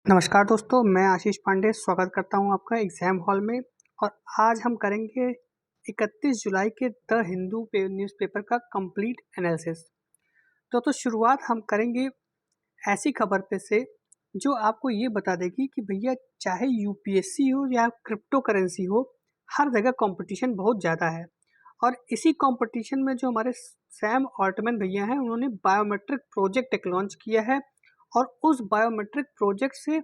नमस्कार दोस्तों, मैं आशीष पांडे स्वागत करता हूं आपका एग्ज़ाम हॉल में। और आज हम करेंगे 31 जुलाई के द हिंदू न्यूज़पेपर का कंप्लीट एनालिसिस। तो शुरुआत हम करेंगे ऐसी खबर पे से जो आपको ये बता देगी कि भैया चाहे यूपीएससी हो या क्रिप्टो करेंसी हो, हर जगह कंपटीशन बहुत ज़्यादा है। और इसी कंपटीशन में जो हमारे सैम ऑल्टमैन भैया हैं, उन्होंने बायोमेट्रिक प्रोजेक्ट एक लॉन्च किया है। और उस बायोमेट्रिक प्रोजेक्ट से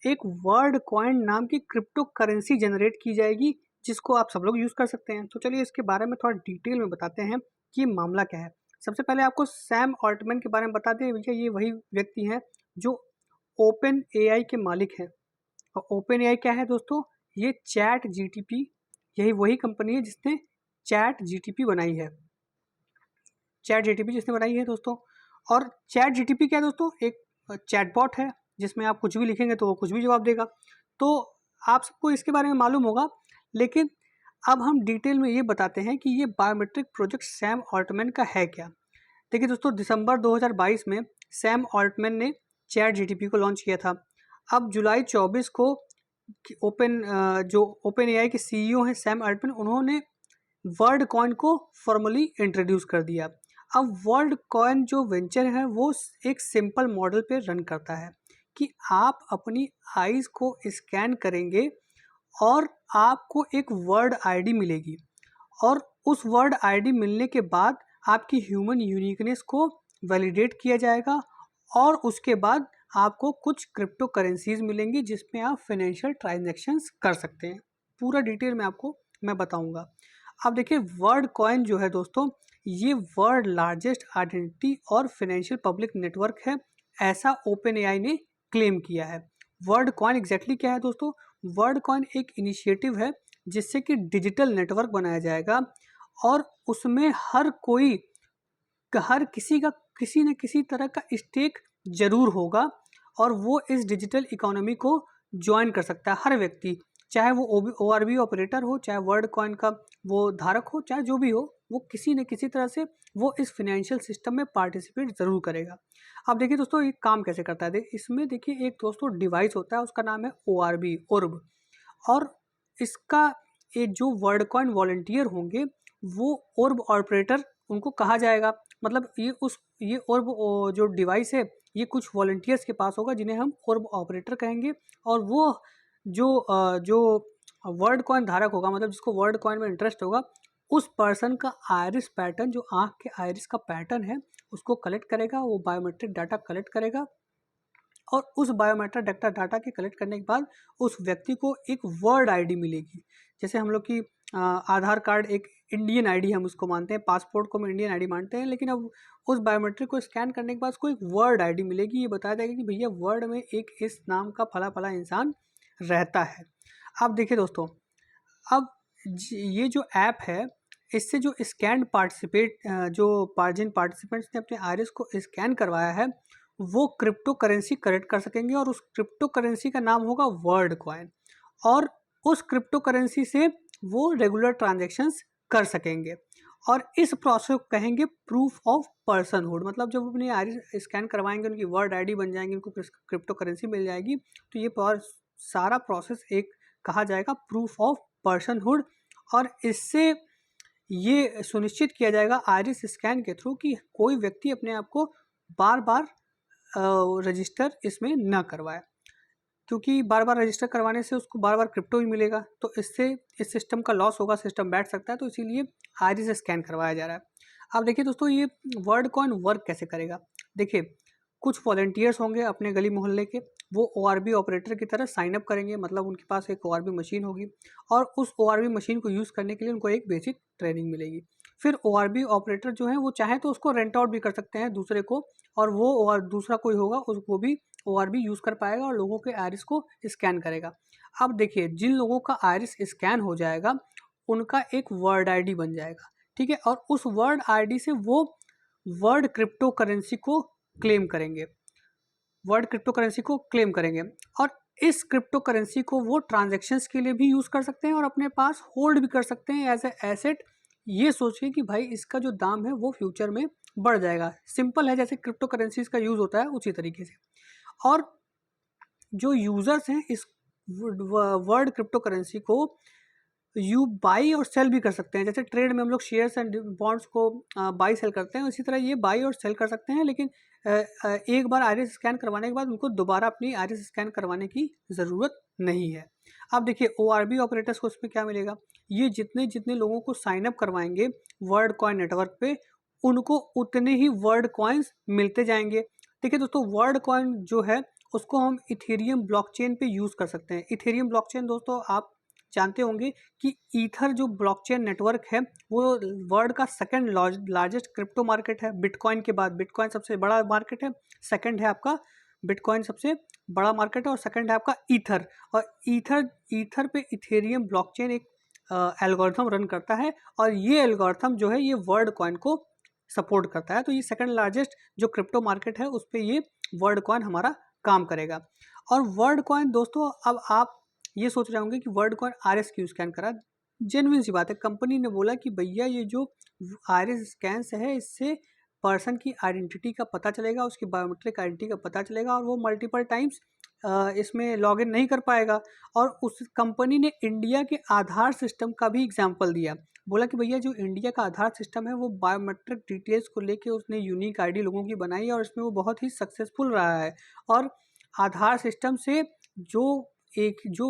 एक वर्ल्ड कॉइन नाम की क्रिप्टो करेंसी जनरेट की जाएगी, जिसको आप सब लोग यूज़ कर सकते हैं। तो चलिए इसके बारे में थोड़ा डिटेल में बताते हैं कि मामला क्या है। सबसे पहले आपको सैम ऑल्टमैन के बारे में बता दें भैया, ये वही व्यक्ति हैं जो ओपन एआई के मालिक हैं। और ओपन एआई क्या है दोस्तों? ये चैट जीटीपी, यही वही कंपनी है जिसने चैट जीटीपी बनाई है। चैट जीटीपी जिसने बनाई है दोस्तों। और चैट जीटीपी क्या है दोस्तों? एक चैटबॉट है जिसमें आप कुछ भी लिखेंगे तो वो कुछ भी जवाब देगा। तो आप सबको इसके बारे में मालूम होगा, लेकिन अब हम डिटेल में ये बताते हैं कि ये बायोमेट्रिक प्रोजेक्ट सैम ऑल्टमैन का है क्या। देखिए दोस्तों, दिसंबर 2022 में सैम ऑल्टमैन ने चैट जीटीपी को लॉन्च किया था। अब जुलाई 24 को जो ओपन एआई के सीईओ हैं सैम ऑल्टमैन, उन्होंने वर्ल्ड कॉइन को फॉर्मली इंट्रोड्यूस कर दिया। अब वर्ल्ड कॉइन जो वेंचर है वो एक सिंपल मॉडल पे रन करता है कि आप अपनी आईज को स्कैन करेंगे और आपको एक वर्ड आईडी मिलेगी। और उस वर्ड आईडी मिलने के बाद आपकी ह्यूमन यूनिकनेस को वैलिडेट किया जाएगा और उसके बाद आपको कुछ क्रिप्टो करेंसीज मिलेंगी जिसमें आप फाइनेंशियल ट्रांजैक्शंस कर सकते हैं। पूरा डिटेल में आपको मैं बताऊंगा। अब देखिए, वर्ल्ड कॉइन जो है दोस्तों, ये वर्ल्ड लार्जेस्ट आइडेंटिटी और फाइनेंशियल पब्लिक नेटवर्क है, ऐसा ओपन एआई ने क्लेम किया है। वर्ल्ड कॉइन एग्जैक्टली क्या है दोस्तों? वर्ल्ड कॉइन एक इनिशिएटिव है जिससे कि डिजिटल नेटवर्क बनाया जाएगा और उसमें हर किसी का किसी न किसी तरह का स्टेक जरूर होगा और वो इस डिजिटल इकोनॉमी को ज्वाइन कर सकता है। हर व्यक्ति, चाहे वो ओआरबी ऑपरेटर हो, चाहे वर्ल्ड कॉइन का वो धारक हो, चाहे जो भी हो, वो किसी न किसी तरह से वो इस फिनेंशियल सिस्टम में पार्टिसिपेट ज़रूर करेगा। अब देखिए दोस्तों, ये काम कैसे करता है। इसमें देखिए एक दोस्तों डिवाइस होता है, उसका नाम है ओआरबी, ओर्ब। और इसका ये जो वर्ल्ड कॉइन वॉलंटियर होंगे वो ओर्ब ऑपरेटर उनको कहा जाएगा। मतलब ये ओर्ब जो डिवाइस है, ये कुछ वॉलंटियर्स के पास होगा जिन्हें हम ओर्ब ऑपरेटर कहेंगे। और वो जो वर्ल्ड कॉइन धारक होगा, मतलब जिसको वर्ल्ड कॉइन में इंटरेस्ट होगा, उस पर्सन का आयरिस पैटर्न, जो आंख के आयरिस का पैटर्न है, उसको कलेक्ट करेगा। वो बायोमेट्रिक डाटा कलेक्ट करेगा और उस बायोमेट्रिक डाटा के कलेक्ट करने के बाद उस व्यक्ति को एक वर्ड आईडी मिलेगी। जैसे हम लोग की आधार कार्ड एक इंडियन आईडी हम उसको मानते हैं, पासपोर्ट को हम इंडियन आईडी मानते हैं, लेकिन अब उस बायोमेट्रिक को स्कैन करने के बाद उसको एक वर्ड आईडी मिलेगी। ये बताया जाएगा कि भैया वर्ड में एक इस नाम का फला फला इंसान रहता है। अब देखिए दोस्तों, अब ये जो ऐप है, इससे जो स्कैन जिन पार्टिसिपेंट्स ने अपने आइरिस को स्कैन करवाया है, वो क्रिप्टो करेंसी कलेक्ट कर सकेंगे और उस क्रिप्टो करेंसी का नाम होगा वर्ल्ड कॉइन। और उस क्रिप्टो करेंसी से वो रेगुलर ट्रांजैक्शंस कर सकेंगे। और इस प्रोसेस को कहेंगे प्रूफ ऑफ पर्सनहुड। मतलब जब अपनी आइरिस स्कैन करवाएंगे, उनकी वर्ड आईडी बन जाएंगी, उनको क्रिप्टो करेंसी मिल जाएगी, तो ये सारा प्रोसेस एक कहा जाएगा प्रूफ ऑफ पर्सनहुड। और इससे ये सुनिश्चित किया जाएगा आइरिस स्कैन के थ्रू कि कोई व्यक्ति अपने आप को बार बार रजिस्टर इसमें ना करवाए, क्योंकि बार बार रजिस्टर करवाने से उसको बार बार क्रिप्टो ही मिलेगा, तो इससे इस सिस्टम का लॉस होगा, सिस्टम बैठ सकता है। तो इसीलिए आइरिस स्कैन करवाया जा रहा है। अब देखिए दोस्तों, ये वर्ल्ड कॉइन वर्क कैसे करेगा। देखिए, कुछ वॉलंटियर्स होंगे अपने गली मोहल्ले के, वो ओआरबी ऑपरेटर की तरह साइन अप करेंगे। मतलब उनके पास एक ओआरबी मशीन होगी और उस ओआरबी मशीन को यूज़ करने के लिए उनको एक बेसिक ट्रेनिंग मिलेगी। फिर ओआरबी ऑपरेटर जो है वो चाहे तो उसको रेंट आउट भी कर सकते हैं दूसरे को, और वो और दूसरा कोई होगा उसको भी ओआरबी यूज़ कर पाएगा और लोगों के आइरिस को स्कैन करेगा। अब देखिए, जिन लोगों का आइरिस स्कैन हो जाएगा उनका एक वर्ड आईडी बन जाएगा, ठीक है। और उस वर्ड आईडी से वो वर्ड क्रिप्टो करेंसी को क्लेम करेंगे, और इस क्रिप्टो करेंसी को वो ट्रांजैक्शंस के लिए भी यूज़ कर सकते हैं और अपने पास होल्ड भी कर सकते हैं एज ए एसेट, ये सोच के कि भाई इसका जो दाम है वो फ्यूचर में बढ़ जाएगा। सिंपल है, जैसे क्रिप्टो करेंसीज का यूज़ होता है उसी तरीके से। और जो यूज़र्स हैं इस वर्ल्ड क्रिप्टो करेंसी को यू बाई और सेल भी कर सकते हैं। जैसे ट्रेड में हम लोग शेयर्स एंड बॉन्ड्स को बाई सेल करते हैं, उसी तरह ये बाई और सेल कर सकते हैं, लेकिन एक बार आईरिस स्कैन करवाने के बाद उनको दोबारा अपनी आईरिस स्कैन करवाने की ज़रूरत नहीं है। अब देखिए ORB ऑपरेटर्स को इसमें क्या मिलेगा, ये जितने जितने लोगों को साइन अप करवाएंगे वर्ल्ड कॉइन नेटवर्क पे, उनको उतने ही वर्ल्ड कॉइन्स मिलते जाएंगे। देखिए दोस्तों, वर्ल्ड कॉइन जो है उसको हम इथेरियम ब्लॉकचेन पे यूज़ कर सकते हैं। इथेरियम ब्लॉकचेन दोस्तों आप जानते होंगे कि ईथर जो ब्लॉकचेन नेटवर्क है वो वर्ल्ड का सेकंड लार्जेस्ट क्रिप्टो मार्केट है। बिटकॉइन के बाद बिटकॉइन सबसे बड़ा मार्केट है, सेकंड है आपका बिटकॉइन सबसे बड़ा मार्केट है, और सेकंड है आपका ईथर। और ईथर पे इथेरियम ब्लॉकचेन एक एल्गोरिथम रन करता है, और ये एल्गोरिथम जो है ये वर्ल्ड कॉइन को सपोर्ट करता है। तो ये सेकंड लार्जेस्ट जो क्रिप्टो मार्केट है उस पर ये वर्ल्ड कॉइन हमारा काम करेगा। और वर्ल्ड कॉइन दोस्तों, अब आप ये सोच रहे होंगे कि वर्ल्ड कॉइन RS क्यों स्कैन करा। जेन्युइन सी बात है, कंपनी ने बोला कि भैया ये जो RS स्कैन्स है इससे पर्सन की आइडेंटिटी का पता चलेगा, उसकी बायोमेट्रिक आइडेंटिटी का पता चलेगा, और वो मल्टीपल टाइम्स इसमें लॉगिन नहीं कर पाएगा। और उस कंपनी ने इंडिया के आधार सिस्टम का भी एग्जाम्पल दिया, बोला कि भैया जो इंडिया का आधार सिस्टम है वो बायोमेट्रिक डिटेल्स को लेके उसने यूनिक आईडी लोगों की बनाई है, और इसमें वो बहुत ही सक्सेसफुल रहा है। और आधार सिस्टम से जो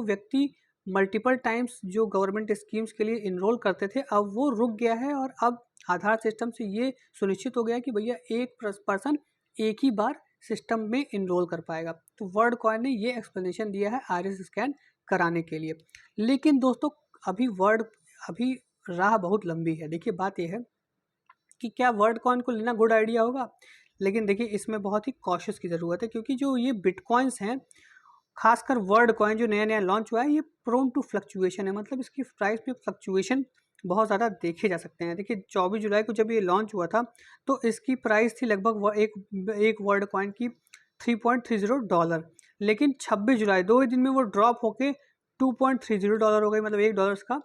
व्यक्ति मल्टीपल टाइम्स जो गवर्नमेंट स्कीम्स के लिए इनरोल करते थे, अब वो रुक गया है, और अब आधार सिस्टम से ये सुनिश्चित हो गया कि भैया एक पर्सन एक ही बार सिस्टम में इनरोल कर पाएगा। तो वर्ल्ड कॉइन ने ये एक्सप्लेनेशन दिया है आईरिस स्कैन कराने के लिए। लेकिन दोस्तों अभी राह बहुत लंबी है। देखिए बात यह है कि क्या वर्ल्ड कॉइन को लेना गुड आइडिया होगा, लेकिन देखिए इसमें बहुत ही कॉशियस की ज़रूरत है, क्योंकि जो ये बिटकॉइंस हैं, खासकर वर्ल्ड कॉइन जो नया नया लॉन्च हुआ है, ये प्रोन टू फ्लक्चुएशन है। मतलब इसकी प्राइस में फ्लक्चुएशन बहुत ज़्यादा देखे जा सकते हैं। देखिए 24 जुलाई को जब ये लॉन्च हुआ था तो इसकी प्राइस थी लगभग एक वर्ल्ड कॉइन की $3.30, लेकिन 26 जुलाई 2 ही दिन में वो ड्रॉप होके $2.30 हो गई। मतलब $1 का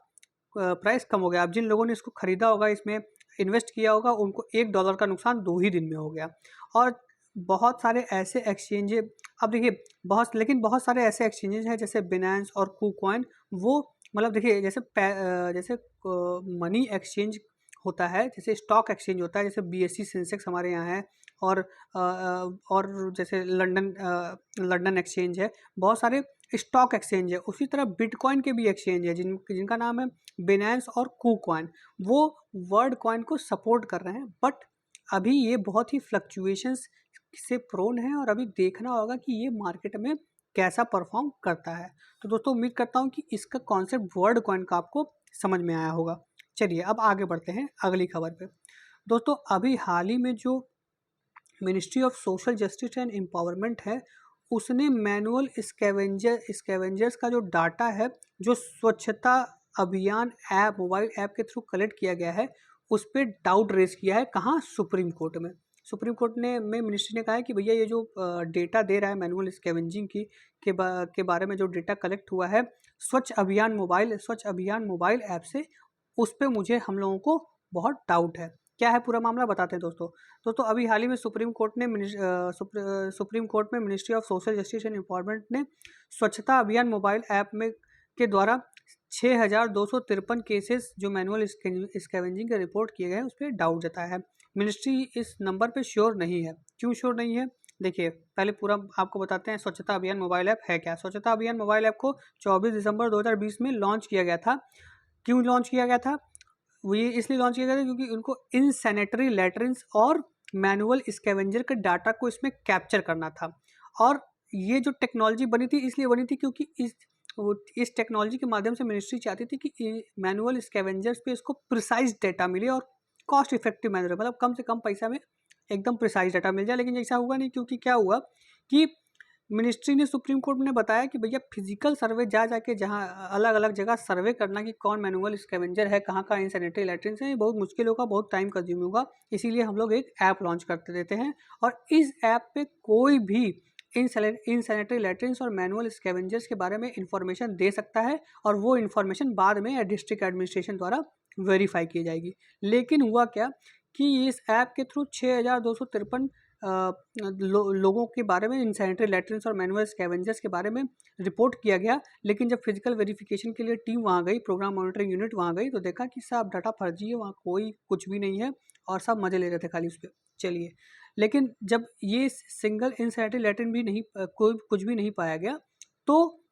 प्राइस कम हो गया। अब जिन लोगों ने इसको ख़रीदा होगा, इसमें इन्वेस्ट किया होगा, उनको $1 का नुकसान 2 ही दिन में हो गया। और बहुत सारे ऐसे एक्सचेंजेस, अब देखिए बहुत सारे ऐसे एक्सचेंजेस हैं जैसे बिनेंस और KuCoin, वो मतलब देखिए जैसे मनी एक्सचेंज होता है, जैसे स्टॉक एक्सचेंज होता है, जैसे BSE सेंसेक्स हमारे यहाँ है, और जैसे लंदन एक्सचेंज है, बहुत सारे स्टॉक एक्सचेंज है। उसी तरह बिटकॉइन के भी एक्सचेंज है जिनका नाम है बिनेंस और KuCoin। वो वर्ल्ड कॉइन को सपोर्ट कर रहे हैं, बट अभी ये बहुत ही फ्लक्चुएशंस से प्रोन है, और अभी देखना होगा कि ये मार्केट में कैसा परफॉर्म करता है। तो दोस्तों उम्मीद करता हूँ कि इसका कॉन्सेप्ट वर्ल्ड कॉइन का आपको समझ में आया होगा। चलिए अब आगे बढ़ते हैं अगली खबर पे। दोस्तों अभी हाल ही में जो ministry of social justice and empowerment है, उसने मैनुअल स्कैवेंजर्स का जो डाटा है, जो स्वच्छता अभियान ऐप मोबाइल ऐप के थ्रू कलेक्ट किया गया है, उस पर डाउट रेज किया है। कहाँ? सुप्रीम कोर्ट में। सुप्रीम कोर्ट में मिनिस्ट्री ने कहा है कि भैया ये जो डेटा दे रहा है मैनुअल स्कैवेंजिंग के बारे में जो डेटा कलेक्ट हुआ है स्वच्छ अभियान मोबाइल ऐप से, उस पर मुझे हम लोगों को बहुत डाउट है। क्या है पूरा मामला बताते हैं दोस्तों अभी हाल ही में सुप्रीम कोर्ट में ministry of social justice and empowerment ने स्वच्छता अभियान मोबाइल ऐप में के द्वारा 6,253 केसेस जो मैनुअल स्कैवेंजिंग के रिपोर्ट किए गए हैं उस पर डाउट जताया है। मिनिस्ट्री इस नंबर पे श्योर नहीं है। क्यों श्योर नहीं है? देखिए पहले पूरा आपको बताते हैं स्वच्छता अभियान मोबाइल ऐप है क्या। स्वच्छता अभियान मोबाइल ऐप को 24 दिसंबर 2020 में लॉन्च किया गया था। क्यों लॉन्च किया गया था? वो ये इसलिए लॉन्च किया गया था क्योंकि उनको इन सैनिटरी लैट्रिन्स और मैनुअल स्कैवेंजर के डाटा को इसमें कैप्चर करना था। और ये जो टेक्नोलॉजी बनी थी इसलिए बनी थी क्योंकि इस टेक्नोलॉजी के माध्यम से मिनिस्ट्री चाहती थी कि मैनुअल स्कैवेंजर्स पे इसको प्रिसाइज डेटा मिले और कॉस्ट इफेक्टिव मैनर, मतलब कम से कम पैसा में एकदम प्रिसाइज डाटा मिल जाए। लेकिन ऐसा हुआ नहीं, क्योंकि क्या हुआ कि मिनिस्ट्री ने सुप्रीम कोर्ट में बताया कि भैया फिजिकल सर्वे जाके जहाँ अलग अलग जगह सर्वे करना कि कौन मैनुअल स्कैवेंजर है, कहाँ का इन सैनिटरी लैट्रिन्स है, ये बहुत मुश्किल होगा, बहुत टाइम कंज्यूम होगा। इसीलिए हम लोग एक ऐप लॉन्च करते देते हैं, और इस ऐप पे कोई भी इन सैनिटरी लैट्रिन्स और मैनुअल स्कैवेंजर्स के बारे में इंफॉर्मेशन दे सकता है, और वो इन्फॉर्मेशन बाद में डिस्ट्रिक्ट एडमिनिस्ट्रेशन द्वारा वेरीफाई की जाएगी। लेकिन हुआ क्या कि इस ऐप के थ्रू 6,253 लोगों के बारे में, इनसैनिटरी लैट्रिन्स और मैनुअल स्कैवेंजर्स के बारे में रिपोर्ट किया गया। लेकिन जब फिजिकल वेरिफिकेशन के लिए टीम वहाँ गई, प्रोग्राम मॉनिटरिंग यूनिट वहाँ गई, तो देखा कि सब डाटा फर्जी है, वहाँ कोई कुछ भी नहीं है और सब मजे ले रहे थे खाली उस पर। चलिए, लेकिन जब ये सिंगल इनसैनिटरी लैट्रिन भी नहीं, कोई कुछ भी नहीं पाया गया, तो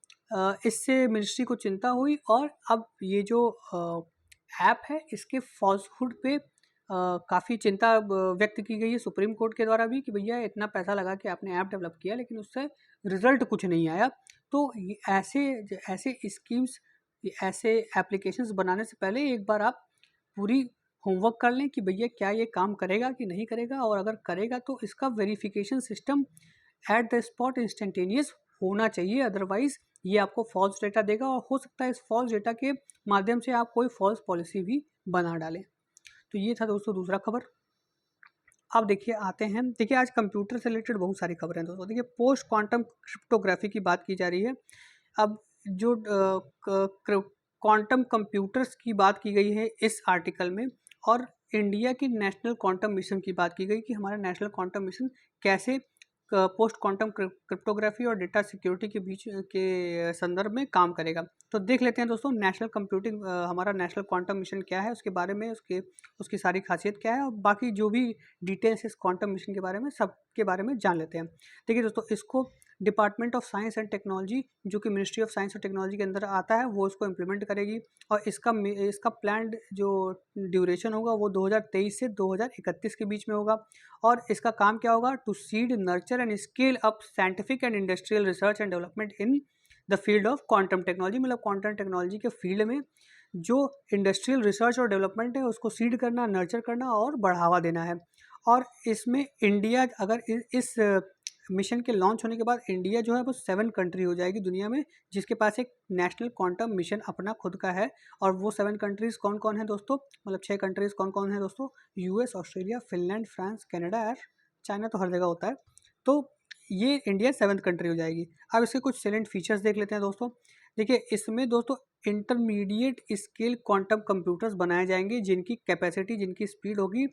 इससे मिनिस्ट्री को चिंता हुई और अब ये जो ऐप है इसके फॉल्सहुड पे काफ़ी चिंता व्यक्त की गई है सुप्रीम कोर्ट के द्वारा भी, कि भैया इतना पैसा लगा के आपने ऐप डेवलप किया लेकिन उससे रिजल्ट कुछ नहीं आया। तो ये ऐसे ऐसे स्कीम्स, ऐसे एप्लीकेशंस बनाने से पहले एक बार आप पूरी होमवर्क कर लें कि भैया क्या ये काम करेगा कि नहीं करेगा, और अगर करेगा तो इसका verification system at the spot instantaneous होना चाहिए, अदरवाइज ये आपको फॉल्स डेटा देगा और हो सकता है इस फॉल्स डेटा के माध्यम से आप कोई फॉल्स पॉलिसी भी बना डालें। तो ये था दोस्तों दूसरा खबर। अब देखिए आते हैं, देखिए आज कंप्यूटर से रिलेटेड बहुत सारी खबरें हैं दोस्तों। देखिए पोस्ट क्वांटम क्रिप्टोग्राफी की बात की जा रही है। अब जो क्वांटम कंप्यूटर्स की बात की गई है इस आर्टिकल में, और इंडिया की नेशनल क्वांटम मिशन की बात की गई कि हमारा नेशनल क्वांटम मिशन कैसे पोस्ट क्वांटम क्रिप्टोग्राफी और डेटा सिक्योरिटी के बीच के संदर्भ में काम करेगा। तो देख लेते हैं दोस्तों नेशनल कंप्यूटिंग, हमारा नेशनल क्वांटम मिशन क्या है, उसके बारे में, उसकी सारी खासियत क्या है, और बाकी जो भी डिटेल्स इस क्वांटम मिशन के बारे में, सब के बारे में जान लेते हैं। देखिए दोस्तों, इसको department of science and technology, जो कि मिनिस्ट्री ऑफ साइंस और टेक्नोलॉजी के अंदर आता है, वो इसको इम्प्लीमेंट करेगी। और इसका प्लान्ड जो ड्यूरेशन होगा वो 2023 से 2031 के बीच में होगा। और इसका काम क्या होगा, to seed, nurture and scale up scientific and industrial research and development in the field of quantum technology. मतलब क्वांटम टेक्नोलॉजी के फील्ड में जो इंडस्ट्रियल रिसर्च और डेवलपमेंट है उसको सीड करना, नर्चर करना और बढ़ावा देना है। और इसमें इंडिया, अगर इस मिशन के लॉन्च होने के बाद इंडिया जो है वो 7 कंट्री हो जाएगी दुनिया में जिसके पास एक नेशनल क्वांटम मिशन अपना खुद का है। और वो 7 कंट्रीज़ कौन कौन है दोस्तों, मतलब 6 कंट्रीज़ कौन कौन है दोस्तों, US, Australia, Finland, France, Canada और चाइना तो हर जगह होता है। तो ये इंडिया 7th कंट्री हो जाएगी। अब इसके कुछ सेलेंट फीचर्स देख लेते हैं दोस्तों। देखिए इसमें दोस्तों इंटरमीडिएट स्केल क्वांटम कंप्यूटर्स बनाए जाएंगे जिनकी कैपेसिटी, जिनकी स्पीड होगी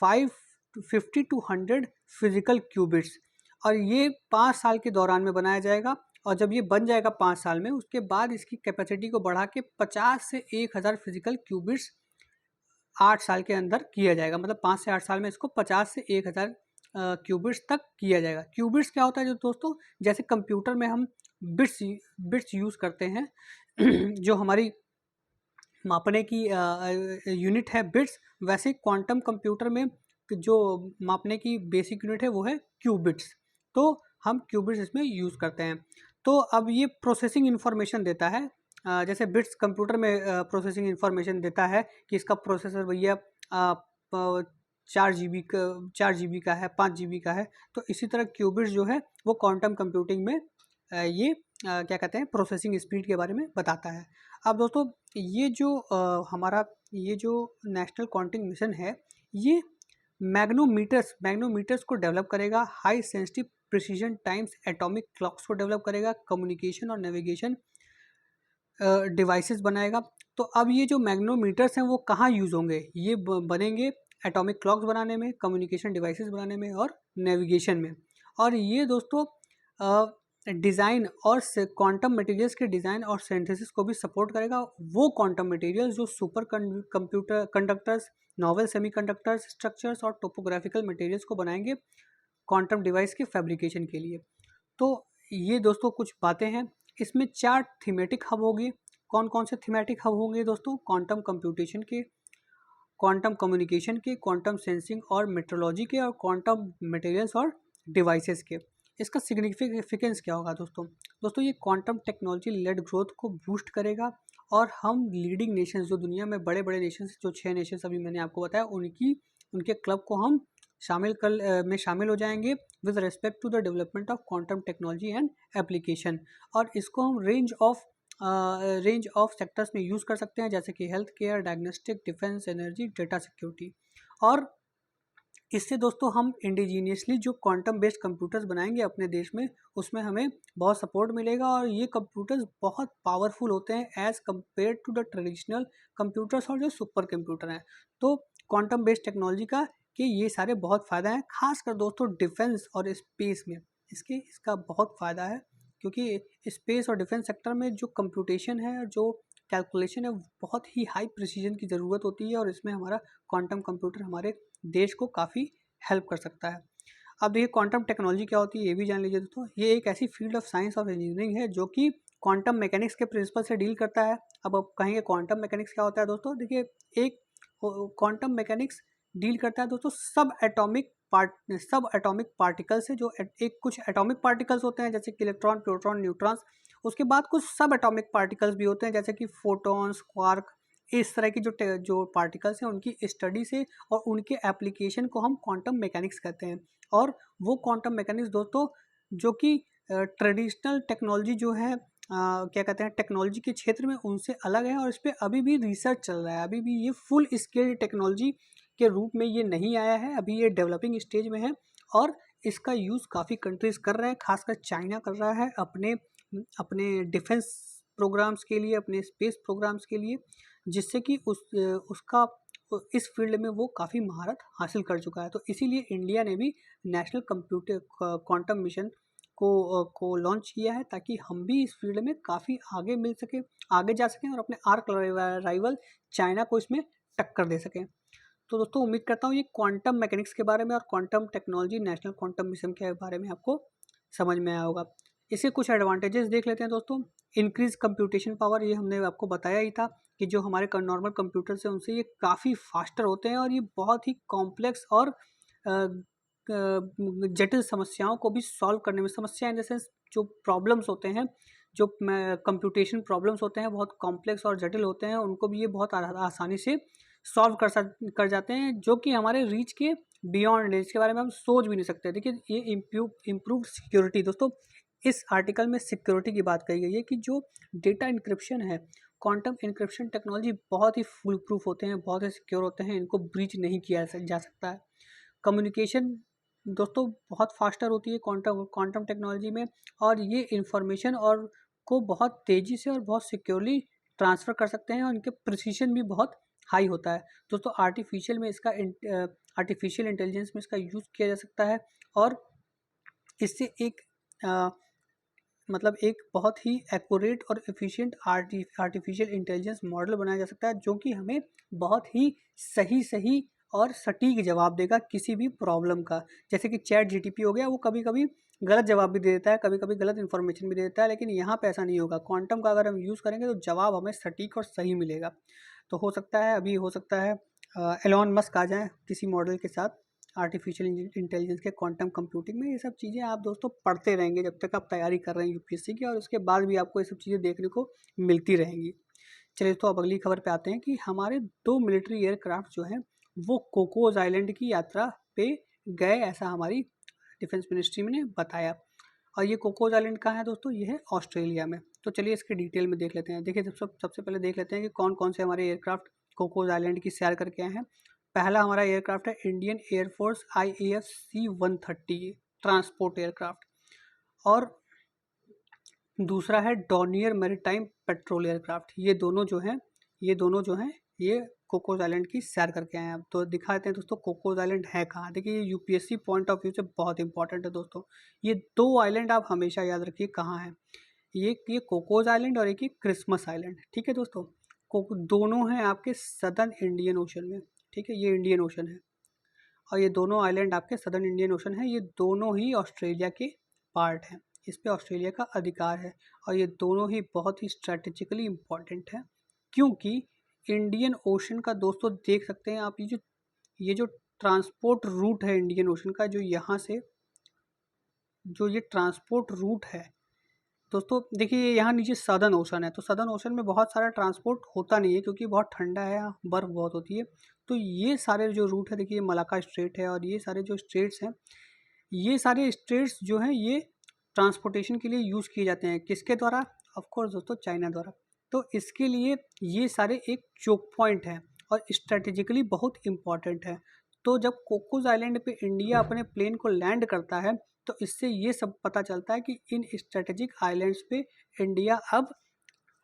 550 to 100 फिजिकल क्यूबिट्स। और ये 5 साल के दौरान में बनाया जाएगा। और जब ये बन जाएगा 5 साल में, उसके बाद इसकी कैपेसिटी को बढ़ा के 50 से 1000 फिजिकल क्यूबिट्स 8 साल के अंदर किया जाएगा। मतलब 5 से 8 साल में इसको 50 से 1000 क्यूबिट्स तक किया जाएगा। क्यूबिट्स क्या होता है जो दोस्तों, जैसे कंप्यूटर में हम बिट्स यूज़ करते हैं जो हमारी मापने की यूनिट है बिट्स, वैसे क्वांटम कंप्यूटर में जो मापने की बेसिक यूनिट है वो है क्यूबिट्स। तो हम क्यूबिट्स इसमें यूज़ करते हैं। तो अब ये प्रोसेसिंग इन्फॉर्मेशन देता है, जैसे बिट्स कंप्यूटर में प्रोसेसिंग इन्फॉर्मेशन देता है कि इसका प्रोसेसर भैया 4 GB का है, 5 GB का है। तो इसी तरह क्यूबिट्स जो है वो क्वांटम कंप्यूटिंग में ये क्या कहते हैं, प्रोसेसिंग स्पीड के बारे में बताता है। अब दोस्तों ये जो हमारा ये जो नेशनल क्वांटम मिशन है, ये मैग्नोमीटर्स को डेवलप करेगा, high sensitive precision times atomic clocks को डेवलप करेगा, कम्युनिकेशन और नेविगेशन डिवाइसेस बनाएगा। तो अब ये जो मैग्नोमीटर्स हैं वो कहाँ यूज़ होंगे, ये बनेंगे एटॉमिक क्लॉक्स बनाने में, कम्युनिकेशन डिवाइसेस बनाने में और नेविगेशन में। और ये दोस्तों डिज़ाइन और क्वांटम मटेरियल्स के डिज़ाइन और सिंथेसिस को भी सपोर्ट करेगा। वो क्वांटम मटेरियल्स जो super computer conductors, novel semiconductors, structures और टोपोग्राफिकल मटेरियल्स को बनाएंगे क्वांटम डिवाइस के फैब्रिकेशन के लिए। तो ये दोस्तों कुछ बातें हैं। इसमें 4 थीमेटिक हब होंगे। कौन कौन से थीमेटिक हब होंगे दोस्तों, क्वांटम कंप्यूटेशन के, क्वांटम कम्युनिकेशन के, क्वांटम सेंसिंग और मेट्रोलॉजी के, और क्वांटम मटेरियल्स और डिवाइसेस के। इसका सिग्निफिकेंस क्या होगा दोस्तों ये क्वांटम टेक्नोलॉजी लेड ग्रोथ को बूस्ट करेगा। और हम लीडिंग नेशंस, जो दुनिया में बड़े बड़े नेशंस, जो 6 नेशंस अभी मैंने आपको बताया, उनके क्लब को हम शामिल हो जाएंगे with respect to the development of quantum technology and application. और इसको हम रेंज ऑफ सेक्टर्स में यूज़ कर सकते हैं, जैसे कि health care, diagnostic, defence, energy, data security. और इससे दोस्तों हम इंडिजीनियसली जो क्वांटम बेस्ड कंप्यूटर्स बनाएंगे अपने देश में, उसमें हमें बहुत सपोर्ट मिलेगा। और ये कंप्यूटर्स बहुत पावरफुल होते हैं as compared to the traditional computers और जो सुपर कंप्यूटर हैं। तो क्वांटम बेस्ड टेक्नोलॉजी का कि ये सारे बहुत फ़ायदा हैं, खासकर दोस्तों डिफेंस और स्पेस में इसका बहुत फ़ायदा है, क्योंकि स्पेस और डिफेंस सेक्टर में जो कंप्यूटेशन है और जो कैलकुलेशन है बहुत ही हाई प्रिसीजन की ज़रूरत होती है, और इसमें हमारा क्वांटम कंप्यूटर हमारे देश को काफ़ी हेल्प कर सकता है। अब देखिए क्वांटम टेक्नोलॉजी क्या होती है ये भी जान लीजिए दोस्तों। ये एक ऐसी फील्ड ऑफ साइंस और इंजीनियरिंग है जो कि क्वांटम मैकेनिक्स के प्रिंसिपल से डील करता है। अब आप कहेंगे क्वांटम मैकेनिक्स क्या होता है दोस्तों? देखिए एक क्वांटम मैकेनिक्स डील करता है दोस्तों सब एटॉमिक पार्टिकल से, जो एक कुछ एटॉमिक पार्टिकल्स होते हैं जैसे कि इलेक्ट्रॉन, प्रोटॉन, न्यूट्रॉन्स। उसके बाद कुछ सब एटॉमिक पार्टिकल्स भी होते हैं जैसे कि फोटॉन्स, क्वार्क। इस तरह की जो पार्टिकल्स हैं उनकी स्टडी से और उनके एप्लीकेशन को हम क्वांटम मैकेनिक्स कहते हैं। और वो क्वांटम मैकेनिक्स दोस्तों जो कि ट्रेडिशनल टेक्नोलॉजी जो है क्या कहते हैं टेक्नोलॉजी के क्षेत्र में उनसे अलग है, और इस पर अभी भी रिसर्च चल रहा है। अभी भी ये फुल स्केल टेक्नोलॉजी के रूप में ये नहीं आया है, अभी ये डेवलपिंग स्टेज में है। और इसका यूज़ काफ़ी कंट्रीज़ कर रहे हैं, खासकर चाइना कर रहा है अपने अपने डिफेंस प्रोग्राम्स के लिए, अपने स्पेस प्रोग्राम्स के लिए, जिससे कि उसका इस फील्ड में वो काफ़ी महारत हासिल कर चुका है। तो इसीलिए इंडिया ने भी नेशनल कंप्यूटर क्वांटम मिशन को लॉन्च किया है, ताकि हम भी इस फील्ड में काफ़ी आगे जा सकें और अपने आर्क राइवल चाइना को इसमें टक्कर दे सकें। तो दोस्तों उम्मीद करता हूँ ये क्वांटम मैकेनिक्स के बारे में और quantum technology national quantum mission के बारे में आपको समझ में आया होगा। इसके कुछ एडवांटेजेस देख लेते हैं दोस्तों। इंक्रीज कंप्यूटेशन पावर, ये हमने आपको बताया ही था कि जो हमारे नॉर्मल कंप्यूटर्स हैं उनसे ये काफ़ी फास्टर होते हैं, और ये बहुत ही कॉम्प्लेक्स और जटिल समस्याओं को भी सॉल्व करने में, समस्या इन द सेंस जो प्रॉब्लम्स होते हैं, जो कंप्यूटेशन प्रॉब्लम्स होते हैं बहुत कॉम्प्लेक्स और जटिल होते हैं, उनको भी ये बहुत आसानी से सॉल्व कर जाते हैं, जो कि हमारे रीच के बियॉन्ड है, इसके बारे में हम सोच भी नहीं सकते। देखिए ये इम्प्रूव सिक्योरिटी दोस्तों, इस आर्टिकल में सिक्योरिटी की बात कही गई है कि जो डेटा इंक्रिप्शन है, क्वांटम इंक्रिप्शन टेक्नोलॉजी बहुत ही फुल प्रूफ होते हैं, बहुत ही सिक्योर होते हैं, इनको ब्रीच नहीं किया जा सकता है। कम्युनिकेशन दोस्तों बहुत फास्टर होती है क्वांटम टेक्नोलॉजी में, और ये इंफॉर्मेशन और को बहुत तेज़ी से और बहुत सिक्योरली ट्रांसफ़र कर सकते हैं, और इनके प्रिसीजन भी बहुत हाई होता है। दोस्तों आर्टिफिशियल इंटेलिजेंस में इसका यूज़ किया जा सकता है, और इससे एक बहुत ही एक्यूरेट और एफिशिएंट आर्टिफिशियल इंटेलिजेंस मॉडल बनाया जा सकता है, जो कि हमें बहुत ही सही और सटीक जवाब देगा किसी भी प्रॉब्लम का। जैसे कि चैट जीटीपी हो गया, वो कभी कभी गलत जवाब भी दे देता है, कभी कभी गलत इन्फॉर्मेशन भी दे देता है, लेकिन यहाँ पे ऐसा नहीं होगा। क्वांटम का अगर हम यूज़ करेंगे तो जवाब हमें सटीक और सही मिलेगा। तो हो सकता है एलॉन मस्क आ जाए किसी मॉडल के साथ आर्टिफिशियल इंटेलिजेंस के क्वांटम कंप्यूटिंग में। ये सब चीज़ें आप दोस्तों पढ़ते रहेंगे जब तक आप तैयारी कर रहे हैं यूपीएससी की, और उसके बाद भी आपको ये सब चीज़ें देखने को मिलती रहेंगी। चलिए तो अब अगली खबर पे आते हैं कि हमारे 2 मिलिट्री एयरक्राफ्ट जो हैं वो कोकोस आइलैंड की यात्रा पे गए, ऐसा हमारी डिफेंस मिनिस्ट्री ने बताया। और ये कोकोस आइलैंड कहाँ है दोस्तों? ये है ऑस्ट्रेलिया में। तो चलिए इसके डिटेल में देख लेते हैं। देखिए सबसे पहले देख लेते हैं कि कौन कौन से हमारे एयरक्राफ्ट कोकोस आइलैंड की सैर करके आए हैं। पहला हमारा एयरक्राफ्ट है Indian air force IAF C-130 transport aircraft, और दूसरा है डॉनियर मैरीटाइम पेट्रोल एयरक्राफ्ट। ये दोनों जो हैं ये कोकोस आइलैंड की सैर करके आए हैं। अब तो दिखा देते हैं दोस्तों कोकोस आइलैंड है कहाँ। देखिए ये यूपीएससी पॉइंट ऑफ व्यू से बहुत इंपॉर्टेंट है दोस्तों। ये 2 आइलैंड आप हमेशा याद रखिए कहाँ है। ये कोकोस आइलैंड और एक ही क्रिसमस आइलैंड। ठीक है दोस्तों, दोनों हैं आपके सदर्न इंडियन ओशन में। ठीक है, ये इंडियन ओशन है, और ये दोनों आइलैंड आपके सदर्न इंडियन ओशन है। ये दोनों ही ऑस्ट्रेलिया के पार्ट हैं, इस पे ऑस्ट्रेलिया का अधिकार है, और ये दोनों ही बहुत ही स्ट्रैटेजिकली इम्पॉर्टेंट है, क्योंकि इंडियन ओशन का दोस्तों देख सकते हैं आप, ये जो ट्रांसपोर्ट रूट है इंडियन ओशन का, जो यहाँ से जो ये ट्रांसपोर्ट रूट है दोस्तों, देखिए यहाँ नीचे सदर्न ओशन है, तो सदर्न ओशन में बहुत सारा ट्रांसपोर्ट होता नहीं है क्योंकि बहुत ठंडा है, यहाँ बर्फ़ बहुत होती है। तो ये सारे जो रूट है, देखिए मलाक्का स्ट्रेट है, और ये सारे जो स्ट्रेट्स हैं, ये सारे स्ट्रेट्स जो हैं ये ट्रांसपोर्टेशन के लिए यूज़ किए जाते हैं। किसके द्वारा? ऑफ कोर्स दोस्तों चाइना द्वारा। तो इसके लिए ये सारे एक चोक पॉइंट हैं और स्ट्रेटेजिकली बहुत इम्पॉर्टेंट है। तो जब कोकोस आइलैंड पे इंडिया अपने प्लेन को लैंड करता है, तो इससे ये सब पता चलता है कि इन स्ट्रेटेजिक आइलैंड्स पे इंडिया अब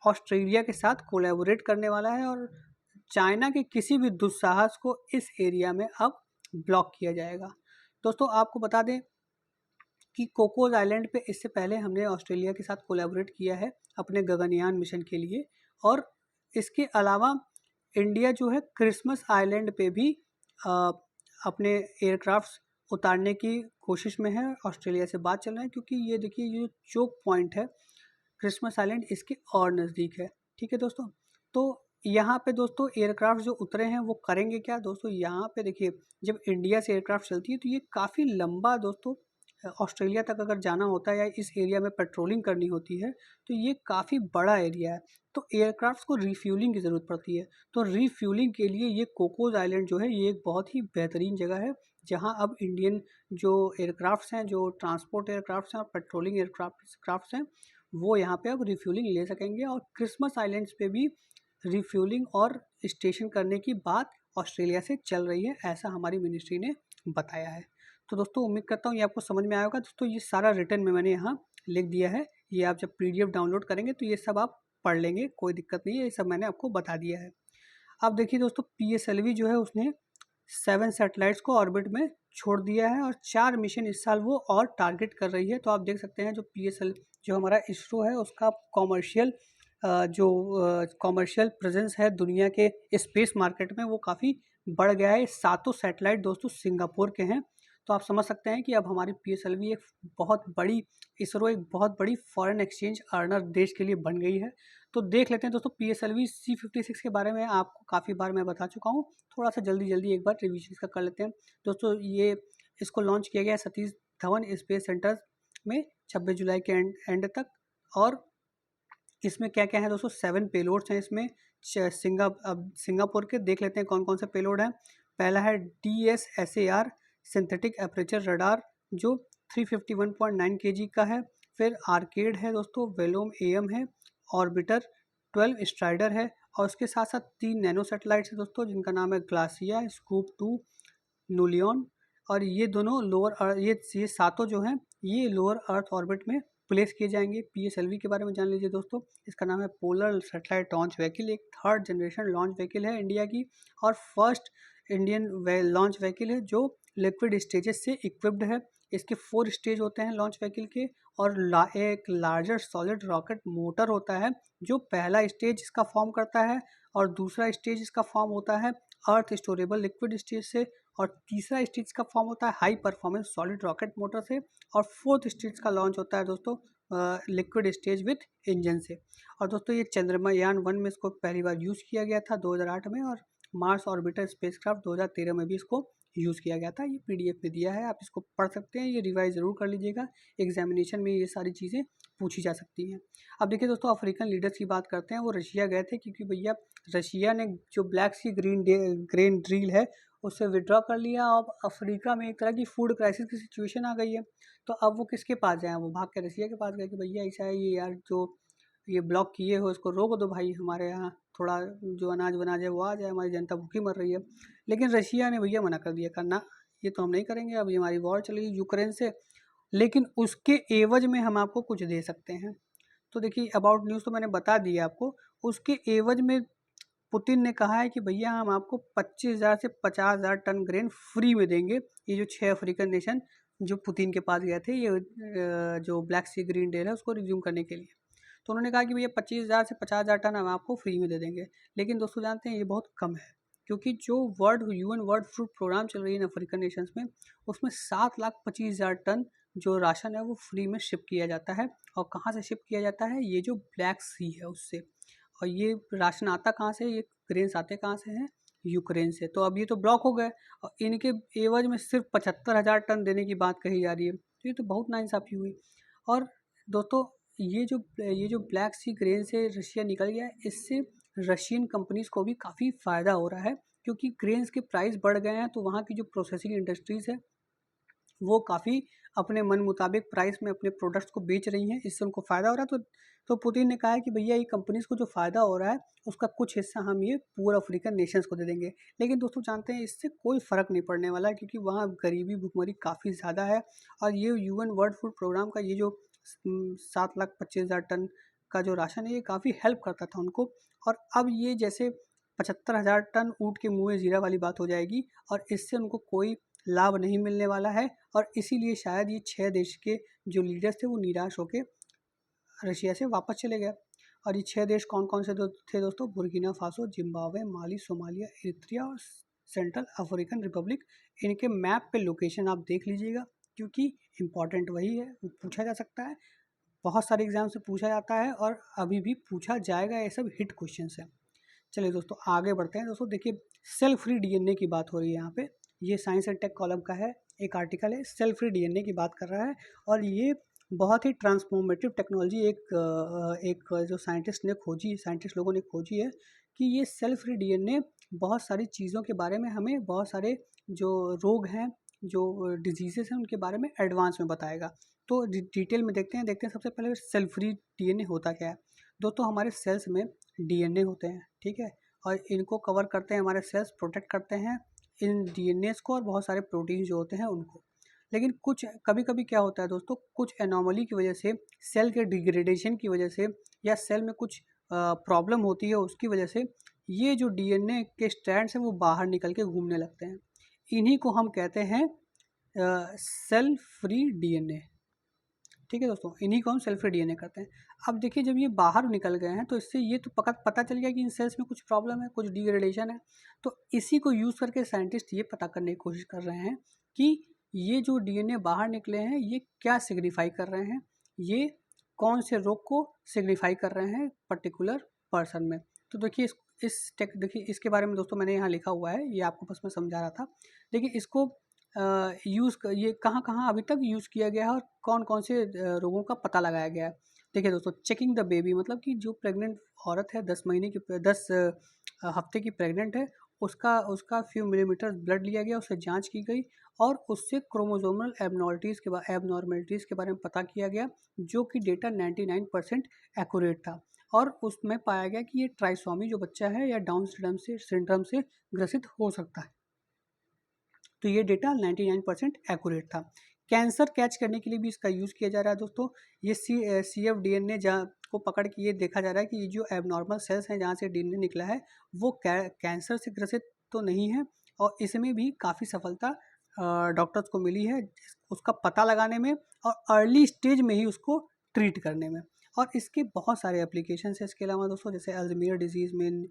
ऑस्ट्रेलिया के साथ कोलैबोरेट करने वाला है, और चाइना के किसी भी दुस्साहस को इस एरिया में अब ब्लॉक किया जाएगा। दोस्तों आपको बता दें कि कोकोस आइलैंड पे इससे पहले हमने ऑस्ट्रेलिया के साथ कोलैबोरेट किया है अपने गगनयान मिशन के लिए, और इसके अलावा इंडिया जो है क्रिसमस आइलैंड पे भी अपने एयरक्राफ्ट्स उतारने की कोशिश में है। ऑस्ट्रेलिया से बात चल रहा है, क्योंकि ये देखिए ये चोक पॉइंट है क्रिसमस आइलैंड इसके और नज़दीक है। ठीक है दोस्तों, तो यहाँ पे दोस्तों एयरक्राफ्ट जो उतरे हैं वो करेंगे क्या दोस्तों, यहाँ पे देखिए जब इंडिया से एयरक्राफ्ट चलती है तो ये काफ़ी लंबा दोस्तों ऑस्ट्रेलिया तक अगर जाना होता है या इस एरिया में पेट्रोलिंग करनी होती है तो ये काफ़ी बड़ा एरिया है, तो एयरक्राफ्ट को रिफ्यूलिंग की ज़रूरत पड़ती है। तो रिफ्यूलिंग के लिए ये कोकोस आइलैंड जो है ये एक बहुत ही बेहतरीन जगह है, जहाँ अब इंडियन जो एयरक्राफ्ट्स हैं, जो ट्रांसपोर्ट एयरक्राफ्ट्स हैं और पेट्रोलिंग एयरक्राफ्ट्स हैं, वो यहाँ पे अब रिफ्यूलिंग ले सकेंगे। और क्रिसमस आइलैंड्स पे भी रिफ्यूलिंग और स्टेशन करने की बात ऑस्ट्रेलिया से चल रही है, ऐसा हमारी मिनिस्ट्री ने बताया है। तो दोस्तों उम्मीद करता हूँ ये आपको समझ में आया होगा। दोस्तों ये सारा रिटर्न में मैंने यहाँ लिख दिया है, ये आप जब PDF डाउनलोड करेंगे तो ये सब आप पढ़ लेंगे, कोई दिक्कत नहीं है, ये सब मैंने आपको बता दिया है। अब देखिए दोस्तों PSLV जो है उसने 7 सैटेलाइट्स को ऑर्बिट में छोड़ दिया है और 4 मिशन इस साल वो और टारगेट कर रही है। तो आप देख सकते हैं जो हमारा इसरो है उसका कॉमर्शियल प्रेजेंस है दुनिया के स्पेस मार्केट में वो काफ़ी बढ़ गया है। 7 सैटेलाइट दोस्तों सिंगापुर के हैं, तो आप समझ सकते हैं कि अब हमारी PSLV एक बहुत बड़ी इसरो एक बहुत बड़ी फॉरेन एक्सचेंज अर्नर देश के लिए बन गई है। तो देख लेते हैं दोस्तों PSLV C56 के बारे में आपको काफ़ी बार मैं बता चुका हूँ, थोड़ा सा जल्दी एक बार रिविजन इसका कर लेते हैं। दोस्तों ये इसको लॉन्च किया गया सतीश धवन स्पेस सेंटर में 26 जुलाई के एंड तक, और इसमें क्या क्या है दोस्तों 7 पेलोड्स हैं इसमें सिंगापुर के। देख लेते हैं कौन कौन से पेलोड हैं। पहला है DSSAR सिंथेटिक एपरेचर रडार जो 351.9 kg का है। फिर आर्केड है दोस्तों, वेलोम AM है, ऑर्बिटर 12 स्ट्राइडर है, और उसके साथ साथ 3 नैनो सैटेलाइट्स हैं दोस्तों जिनका नाम है ग्लासिया, स्कूप 2, नूलियन, और ये दोनों ये सातों जो हैं ये लोअर अर्थ ऑर्बिट में प्लेस किए जाएंगे। PSLV के बारे में जान लीजिए दोस्तों, इसका नाम है पोलर सैटेलाइट लॉन्च व्हीकल, एक 3rd जनरेशन लॉन्च व्हीकल है इंडिया की, और फर्स्ट इंडियन लॉन्च व्हीकल है जो लिक्विड स्टेजेस से इक्विप्ड है। इसके 4 स्टेज होते हैं लॉन्च व्हीकल के, और एक लार्जर सॉलिड रॉकेट मोटर होता है जो पहला स्टेज इसका फॉर्म करता है, और दूसरा स्टेज इसका फॉर्म होता है अर्थ स्टोरेबल लिक्विड स्टेज से, और तीसरा स्टेज का फॉर्म होता है high performance solid rocket motor से, और 4th स्टेज का लॉन्च होता है दोस्तों लिक्विड स्टेज विथ इंजन से। और दोस्तों ये चंद्रयान 1 में इसको पहली बार यूज़ किया गया था 2008 में, और मार्स ऑर्बिटर स्पेसक्राफ्ट 2013 में भी इसको यूज़ किया गया था। ये PDF में दिया है, आप इसको पढ़ सकते हैं, ये रिवाइज ज़रूर कर लीजिएगा, एग्जामिनेशन में ये सारी चीज़ें पूछी जा सकती हैं। अब देखिए दोस्तों अफ्रीकन लीडर्स की बात करते हैं। वो रशिया गए थे क्योंकि भैया रशिया ने जो ब्लैक सी ग्रेन डील है उससे विड्रॉ कर लिया। अब अफ्रीका में एक तरह की फूड क्राइसिस की सिचुएशन आ गई है, तो अब वो किसके पास जाए, वो भाग के रशिया के पास गए कि भैया ऐसा है ये यार जो ये ब्लॉक किए हो इसको रोक दो भाई, हमारे यहाँ थोड़ा जो अनाज वनाज है वो आ जाए, हमारी जनता भूखी मर रही है। लेकिन रशिया ने भैया मना कर दिया, करना ये तो हम नहीं करेंगे, अब ये हमारी वॉर चलेगी यूक्रेन से, लेकिन उसके एवज में हम आपको कुछ दे सकते हैं। तो देखिए अबाउट न्यूज़ तो मैंने बता दिया आपको, उसके एवज में पुतिन ने कहा है कि भैया हम आपको 25,000 से 50,000 टन ग्रेन फ्री में देंगे। ये जो 6 अफ्रीकन नेशन जो पुतिन के पास गए थे ये जो ब्लैक सी ग्रीन डील है उसको रिज्यूम करने के लिए, तो उन्होंने कहा कि भैया 25,000 से 50,000 टन हम आपको फ्री में दे देंगे। लेकिन दोस्तों जानते हैं ये बहुत कम है, क्योंकि जो UN वर्ल्ड फूड प्रोग्राम चल रही है इन अफ्रीकन नेशंस में, उसमें 7,25,000 टन जो राशन है वो फ्री में शिप किया जाता है। और कहाँ से शिप किया जाता है, ये जो ब्लैक सी है उससे। और ये राशन आता कहाँ से, ये ग्रेन्स आते कहाँ से हैं, यूक्रेन से। तो अब ये तो ब्लॉक हो गए और इनके एवज में सिर्फ 75,000 टन देने की बात कही जा रही है, तो ये तो बहुत नाइंसाफ़ी हुई। और दोस्तों ये जो ब्लैक सी ग्रेन से रशिया निकल गया है, इससे रशियन कंपनीज़ को भी काफ़ी फ़ायदा हो रहा है, क्योंकि ग्रेन्स के प्राइस बढ़ गए हैं, तो वहाँ की जो प्रोसेसिंग इंडस्ट्रीज़ है वो काफ़ी अपने मन मुताबिक प्राइस में अपने प्रोडक्ट्स को बेच रही हैं, इससे उनको फ़ायदा हो रहा है। तो पुतिन ने कहा है कि भैया ये कंपनीज़ को जो फ़ायदा हो रहा है उसका कुछ हिस्सा हम ये पूरा अफ्रीकन नेशंस को दे देंगे। लेकिन दोस्तों जानते हैं इससे कोई फ़र्क नहीं पड़ने वाला है, क्योंकि वहाँ गरीबी भुखमरी काफ़ी ज़्यादा है। और ये UN वर्ल्ड फूड प्रोग्राम का ये जो 7,25,000 टन का जो राशन है ये काफ़ी हेल्प करता था उनको। और अब ये जैसे 75,000 टन ऊँट के मुँह में जीरा वाली बात हो जाएगी और इससे उनको कोई लाभ नहीं मिलने वाला है। और इसीलिए शायद ये 6 देश के जो लीडर्स थे वो निराश होकर रशिया से वापस चले गए। और ये 6 देश कौन कौन से थे दोस्तों? बुर्किना फासो, जिम्बाब्वे, माली, सोमालिया, इरित्रिया और सेंट्रल अफ्रीकन रिपब्लिक। इनके मैप पे लोकेशन आप देख लीजिएगा क्योंकि इम्पॉर्टेंट वही है, वो पूछा जा सकता है, बहुत सारे एग्जाम से पूछा जाता है और अभी भी पूछा जाएगा। ये सब हिट क्वेश्चन है। चलिए दोस्तों आगे बढ़ते हैं। दोस्तों देखिए, सेल फ्री डीएनए की बात हो रही है यहाँ पे। ये साइंस एंड टेक कॉलम का है, एक आर्टिकल है, सेल फ्री डीएनए की बात कर रहा है। और ये बहुत ही ट्रांसफॉर्मेटिव टेक्नोलॉजी एक जो साइंटिस्ट लोगों ने खोजी है कि ये सेल फ्री डीएनए बहुत सारी चीज़ों के बारे में हमें, बहुत सारे जो रोग हैं, जो डिजीजेस हैं, उनके बारे में एडवांस में बताएगा। तो डिटेल में देखते हैं। सबसे पहले सेल फ्री डीएनए होता क्या है। दोस्तों हमारे सेल्स में डीएनए होते हैं, ठीक है, और इनको कवर करते हैं हमारे सेल्स, प्रोटेक्ट करते हैं इन डीएनएस को और बहुत सारे प्रोटीन जो होते हैं उनको। लेकिन कुछ कभी कभी क्या होता है दोस्तों, कुछ एनोमली की वजह से, सेल के डिग्रेडेशन की वजह से या सेल में कुछ प्रॉब्लम होती है उसकी वजह से ये जो डीएनए के स्ट्रैंड्स हैं वो बाहर निकल के घूमने लगते हैं। इन्हीं को हम कहते हैं सेल फ्री डीएनए। ठीक है दोस्तों, इन्हीं को हम सेल फ्री डीएनए करते हैं। अब देखिए, जब ये बाहर निकल गए हैं तो इससे ये तो पता चल गया कि इन सेल्स में कुछ प्रॉब्लम है, कुछ डिग्रेडेशन है। तो इसी को यूज़ करके साइंटिस्ट ये पता करने की कोशिश कर रहे हैं कि ये जो डीएनए बाहर निकले हैं ये क्या सिग्निफाई कर रहे हैं, ये कौन से रोग को सिग्निफाई कर रहे हैं पर्टिकुलर पर्सन में। तो देखिए देखिए इसके बारे में दोस्तों मैंने यहाँ लिखा हुआ है, ये आपको बस मैं समझा रहा था। देखिए इसको ये कहाँ कहाँ अभी तक यूज़ किया गया है और कौन कौन से रोगों का पता लगाया गया है। देखिए दोस्तों, चेकिंग द बेबी मतलब कि जो प्रेग्नेंट औरत है 10 हफ्ते की प्रेग्नेंट है, उसका फ्यू मिलीमीटर ब्लड लिया गया, उससे जांच की गई और उससे क्रोमोसोमल एबनॉर्मेलिटीज़ के बारे में पता किया गया, जो कि डेटा 99% एक्यूरेट था। और उसमें पाया गया कि ये ट्राइसोमी जो बच्चा है या डाउन सिंड्रोम से ग्रसित हो सकता है। तो ये डेटा 99% एक्यूरेट था। कैंसर कैच करने के लिए भी इसका यूज़ किया जा रहा है दोस्तों। ये CF DNA को पकड़ के ये देखा जा रहा है कि ये जो एबनॉर्मल सेल्स हैं जहाँ से डीएनए निकला है वो कैंसर से ग्रसित तो नहीं है। और इसमें भी काफ़ी सफलता डॉक्टर्स को मिली है उसका पता लगाने में और अर्ली स्टेज में ही उसको ट्रीट करने में। और इसके बहुत सारे एप्लीकेशन है इसके अलावा दोस्तों, जैसे अल्ज़ाइमर डिजीज़ में,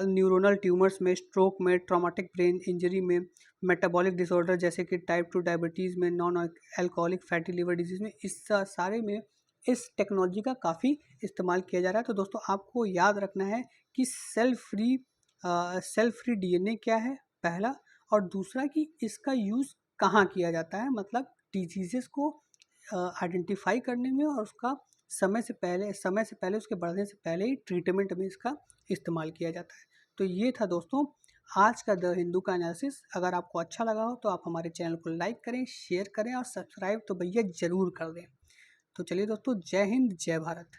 न्यूरोनल ट्यूमर्स में, स्ट्रोक में, ट्रॉमेटिक ब्रेन इंजरी में, मेटाबॉलिक डिसऑर्डर जैसे कि टाइप 2 डायबिटीज़ में, non alcoholic fatty liver disease में, इस सारे में इस टेक्नोलॉजी का काफ़ी इस्तेमाल किया जा रहा है। तो दोस्तों आपको याद रखना है कि सेल फ्री डीएनए क्या है पहला, और दूसरा कि इसका यूज़ कहाँ किया जाता है, मतलब डिजीज़ेस को आइडेंटिफाई करने में और उसका समय से पहले उसके बढ़ने से पहले ही ट्रीटमेंट में इसका इस्तेमाल किया जाता है। तो ये था दोस्तों आज का द हिंदू का एनालिसिस। अगर आपको अच्छा लगा हो तो आप हमारे चैनल को लाइक करें, शेयर करें और सब्सक्राइब तो भैया ज़रूर कर दें। तो चलिए दोस्तों, जय हिंद, जय भारत।